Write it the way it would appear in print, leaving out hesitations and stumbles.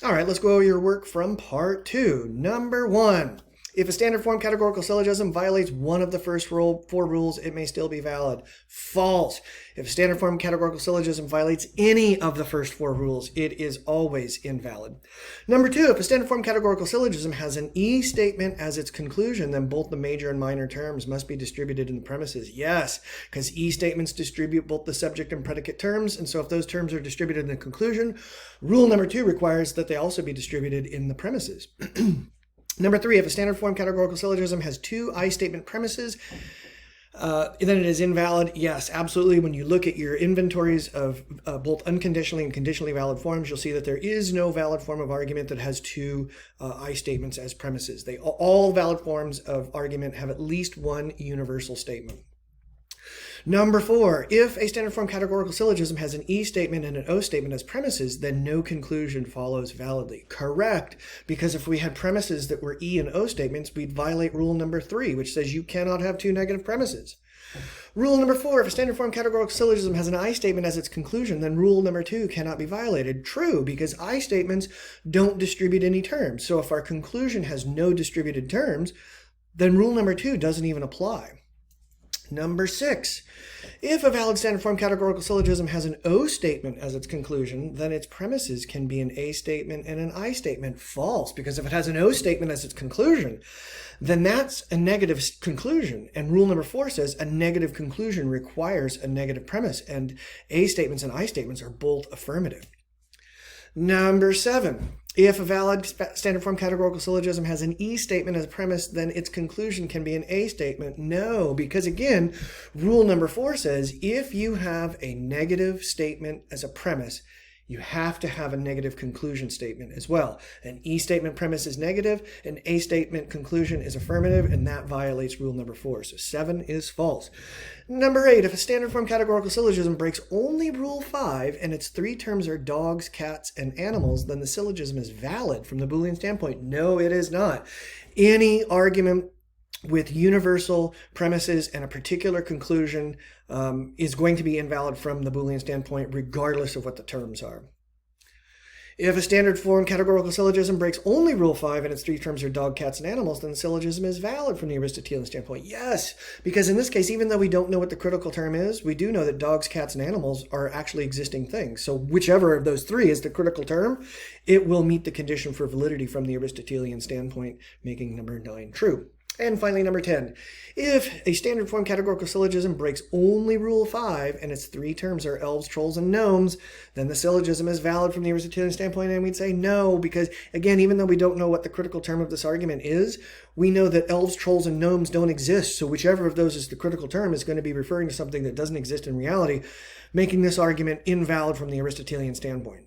All right, let's go over your work from part 2. Number 1. If a standard form categorical syllogism violates one of the first four rules, it may still be valid. False. If a standard form categorical syllogism violates any of the first four rules, it is always invalid. Number 2. If a standard form categorical syllogism has an E statement as its conclusion, then both the major and minor terms must be distributed in the premises. Yes, because E statements distribute both the subject and predicate terms, and so if those terms are distributed in the conclusion, rule number 2 requires that they also be distributed in the premises. Number 3, if a standard form categorical syllogism has two I statement premises, then it is invalid. Yes, absolutely. When you look at your inventories of both unconditionally and conditionally valid forms, you'll see that there is no valid form of argument that has two I statements as premises. All valid forms of argument have at least one universal statement. Number 4, if a standard form categorical syllogism has an E statement and an O statement as premises, then no conclusion follows validly. Correct, because if we had premises that were E and O statements, we'd violate rule number 3, which says you cannot have two negative premises. Rule number 4, if a standard form categorical syllogism has an I statement as its conclusion, then rule number 2 cannot be violated. True, because I statements don't distribute any terms. So if our conclusion has no distributed terms, then rule number 2 doesn't even apply. Number 6, if a valid standard form categorical syllogism has an O statement as its conclusion, then its premises can be an A statement and an I statement. False, because if it has an O statement as its conclusion, then that's a negative conclusion. And rule number 4 says a negative conclusion requires a negative premise, and A statements and I statements are both affirmative. Number 7, if a valid standard form categorical syllogism has an E statement as a premise, then its conclusion can be an A statement. No, because again, rule number 4 says if you have a negative statement as a premise, you have to have a negative conclusion statement as well. An E statement premise is negative, an A statement conclusion is affirmative, and that violates rule number 4. So 7 is false. Number 8, if a standard form categorical syllogism breaks only rule 5 and its three terms are dogs, cats, and animals, then the syllogism is valid from the Boolean standpoint. No, it is not. Any argument with universal premises and a particular conclusion is going to be invalid from the Boolean standpoint, regardless of what the terms are. If a standard form categorical syllogism breaks only rule 5 and its three terms are dog, cats, and animals, then the syllogism is valid from the Aristotelian standpoint. Yes, because in this case, even though we don't know what the critical term is, we do know that dogs, cats, and animals are actually existing things. So whichever of those three is the critical term, it will meet the condition for validity from the Aristotelian standpoint, making number 9 true. And finally, number 10, if a standard form categorical syllogism breaks only rule 5 and its three terms are elves, trolls, and gnomes, then the syllogism is valid from the Aristotelian standpoint, and we'd say no, because again, even though we don't know what the critical term of this argument is, we know that elves, trolls, and gnomes don't exist, so whichever of those is the critical term is going to be referring to something that doesn't exist in reality, making this argument invalid from the Aristotelian standpoint.